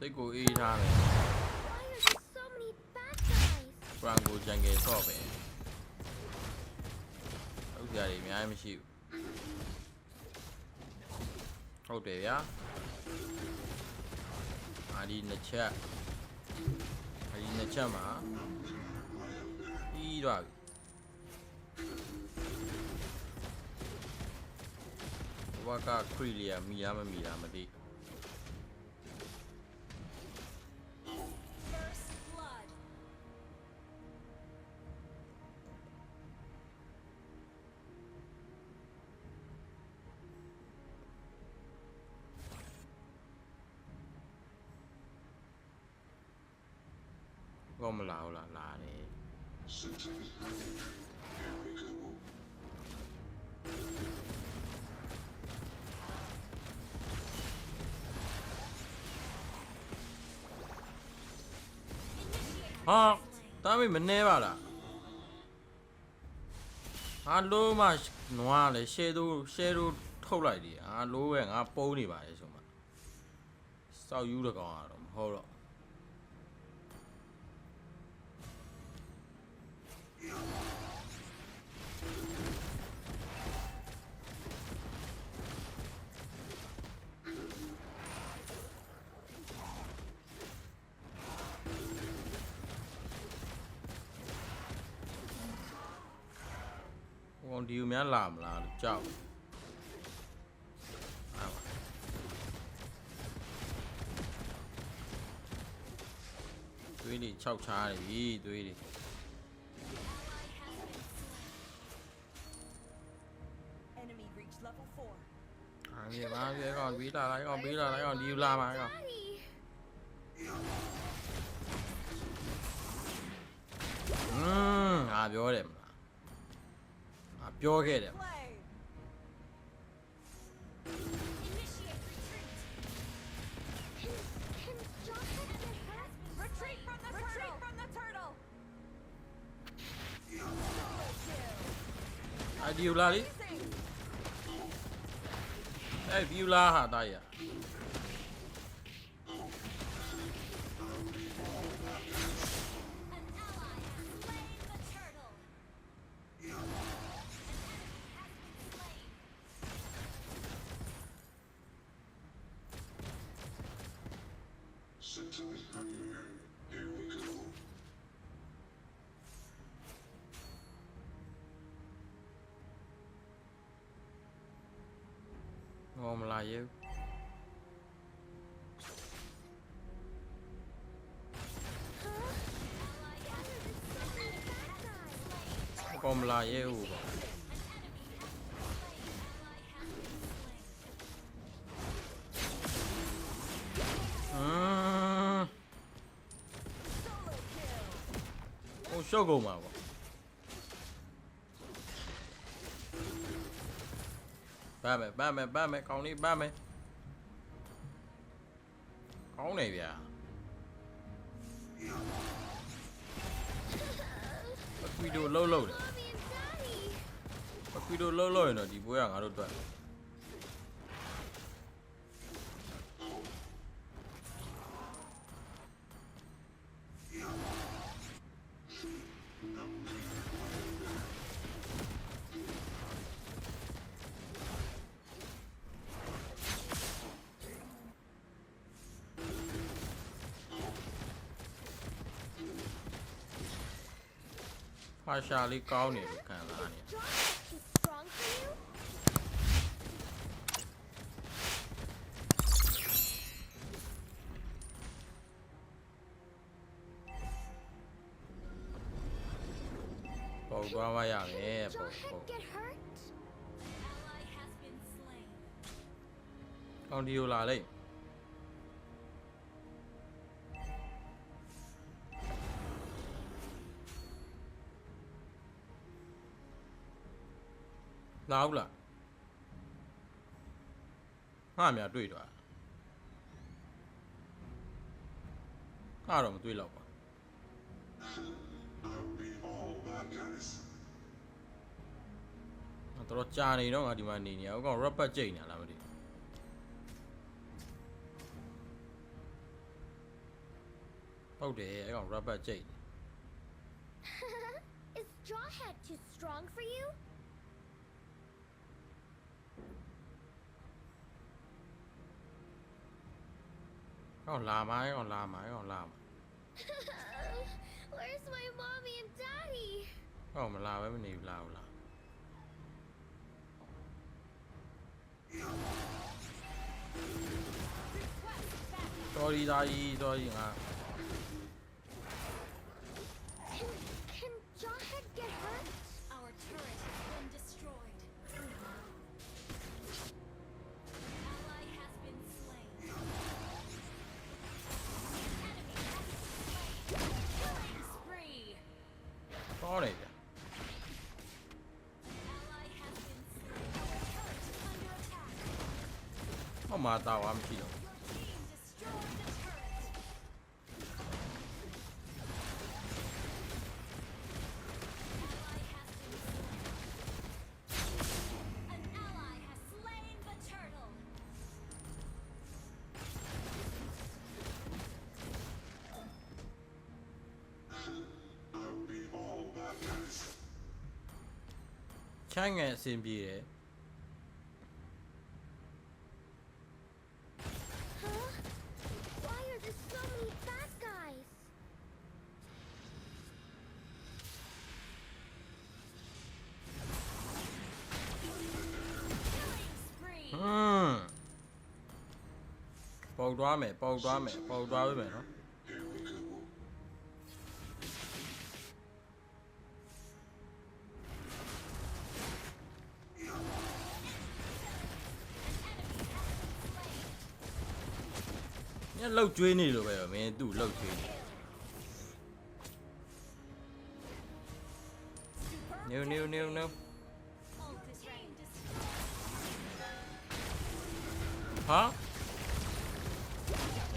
စိတ်ကိုအေးထားတယ် ပရန်ကိုဂျန်ကယ်ဆော့ပဲဟုတ်ကြတယ်အများကြီးမရှိဘူးဟုတ်တယ်ဗျာဒီနှစ်ချက်မှာပြီးတော့ဝါကခရီလီယာမီလားမမီလားမသိကောမလာဘူးလားလာတယ်ဟာတားမိမနေပါလားဟာလိုးမှနွားလေရှဲတို့ထုတ်လိုက်တယ်ဟာလိုးပဲငါပုံးနေပါလေဆိုမှစောက်ယူတကောင်ကတော့မဟုတ်တော့ဒီကိုများလာမလားလို့ကြောက်သွေးတွေခြောက်ချားတယ်ပြီသွေးတွေဘာပြေကောင်ပြီးလာလိုက်ကောင်ဒီကိုလာမှာကောင်ငါပြောတယ်မလားပြောခဲ့တယ်ဒီယူလာလေဒီယူလာဟာတားရမလာရေကောမလာရေဟုတ်ပါဟိုရှော့ကုန်ပါကွာbắt mày con đi bắt mày con này kìa bắt video lâu rồi bắt video lâu rồi thì bố hàng ở đâu tuần hoa xa lý cao này được cả là này bầu qua vai à nè bầu con điêu là đây nào là hai mẹ đuổi rồi rồi mà đuổi lâu quá tao cha này nó đi mà này nhá còn rubber chain à làm gì ဟုတ်တယ်အဲ့ကောင် rubber ကြိတ် Is Jawhead too strong for you? ကောင်လာမှာကောင်လာမှာကောင်လာမှာ Where's my mommy and daddy? ကောင်မလာပဲမနေဘူးလာဘူးလားတော်ရီသားကြီးတော်ရီငါ Can Jawhead get hurt? Our turret has been destroyed. Ally has been slain. Enemy has been slain. Killing spree. ကောင်းတယ်ဗျ Ally has been slain. Our turret is under attack. ဟောမှာတာဝါမရှိတော့ Your team destroyed the turret. Ally has been slain. An ally has slain the turtle. All ချမ်းငယ်အဆင်ပြေတယ် Huh? Why are there so many bad guys? Killing spree. ပုတ်သွားမယ်ပုတ်သွားမယ်ပုတ်သွားပြီမယ်နော် here we go. ။ညလောက်ကျွေးနေလို့ပဲမင်းသူ့လောက်ကျွေးနေ။ New Superb new Ult is team destroyed. ဟာ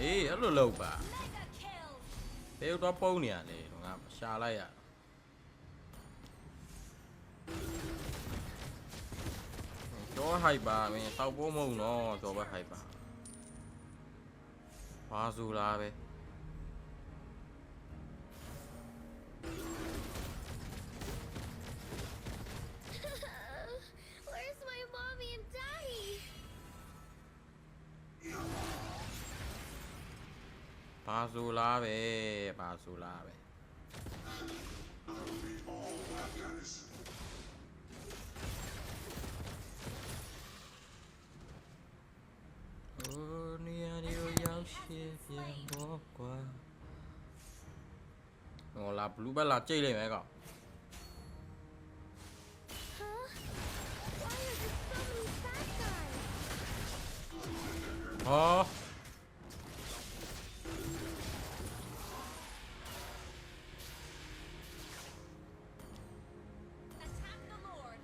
အေးအဲ့လိုလောက်ပါ Mega kill. ဘယ်တော့ပုံးနေရလဲငါရှာလိုက်ရတော့ဟိုက်ပါမင်းတောက်ဖို့မဟုတ်နော်တော့ပဲဟိုက်ပါဘာဆိုလားပဲ Where's my mommy and daddy? ဘာဆိုလားပဲဘာဆိုလားပဲ All bad guys. အိုးနေရာဒီကိုရောက်ရှိပြန်တော့ကွာဟောလာဘလူးဘက်လာကြိတ်လိုက်မယ်ကောင် Huh? Why are there so many bad guys? ဟော Attack the Lord.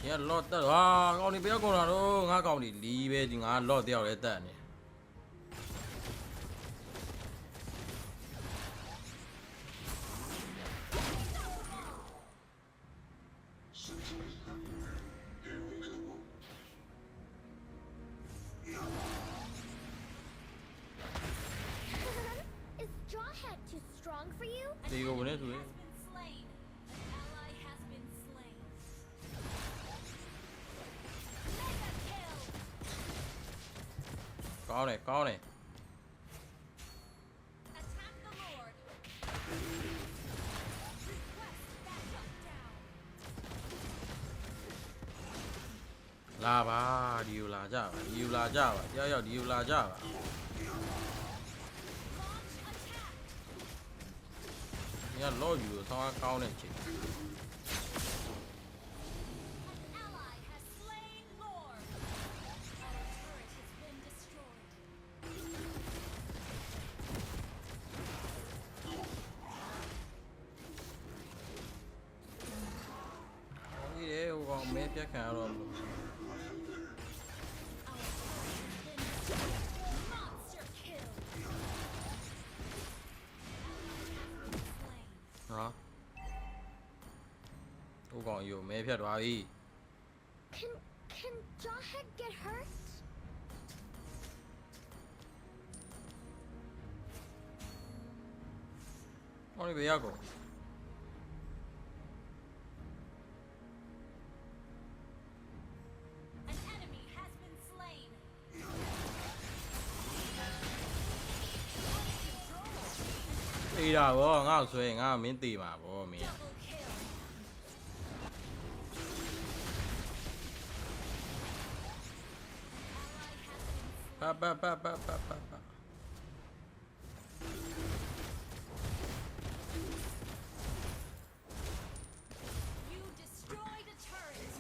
ဒီကလော့တက်ဟာကောင်ဒီဘယ်ရောက်ကုန်တာတော့ငါကောင်ဒီလီးပဲဒီငါလော့တယောက်လည်းတက်နေ Here we go. Is Jawhead too strong for you? ဒီကိုဝင်နေသူလေ Has been slain. An ally has been slain. Mega kill. ကောင်းတယ်ကောင်းတယ် Attack the Lord. Request backup down. လာပါဒီကိုလာကြပါဒီကိုလာကြပါတယောက်ယောက်ဒီကိုလာကြပါ Launch attack. ဒီကလော့ယူလို့ဆောင်းကောင်းတဲ့ချိန် An ally has slain Lord. Our turret has been destroyed. ဒီလေဟိုကောင်မဲပြက်ခံရတော့မလို့ Our turret has been destroyed. Monster kill. Ally has been slain. ဟာဟိုကောင်ယူမဲဖြတ်သွားပြီ Can Jawhead get hurt? ဟောဒီဘေးရောက်ကုန် An enemy has been slain. တေးတာဗောငါ့ကိုဆွဲရင်ငါ့ကိုမင်းတေးမှာဗောမင်း Double kill. ပတ်ပတ်ပတ်ပတ်ပတ်ပတ်ပတ် You destroyed a turret.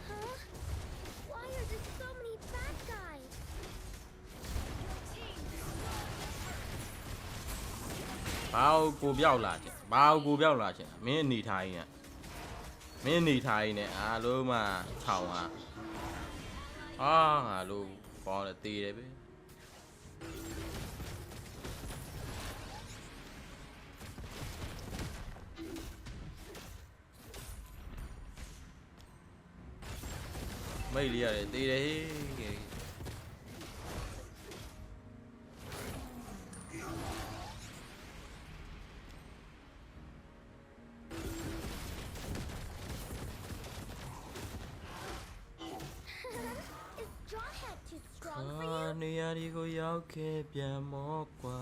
Huh? Why are there so many bad guys? Your team destroyed a turret. ဘာကိုကိုပြောက်လာခြင်းဘာကိုကိုပြောက်လာခြင်းမင်းအနေထားကြီးနဲ့မင်းအနေထားကြီးနဲ့အားလုံးမှခြောင်อ่ะအာငါလို့ပေါ်တယ်တေးတယ်ပဲမိတ်လေးရတယ်တေးတယ်ဟေး Is Jawhead too strong for အာ you? နေရာဒီကိုရောက်ခဲ့ပြန်မောကွာ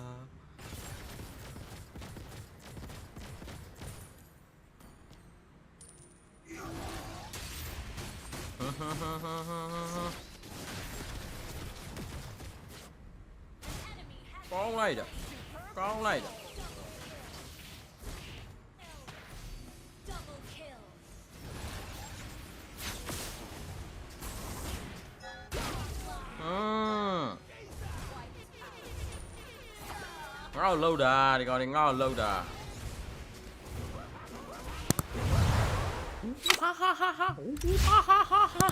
ကောင်းလိုက်တာကောင်းလိုက်တာ Double kill. ငါ့ကိုလှုပ်တာဒီကောင်တွေငါ့ကိုလှုပ်တာဟာဟာဟာဟာဟာဟာဟာ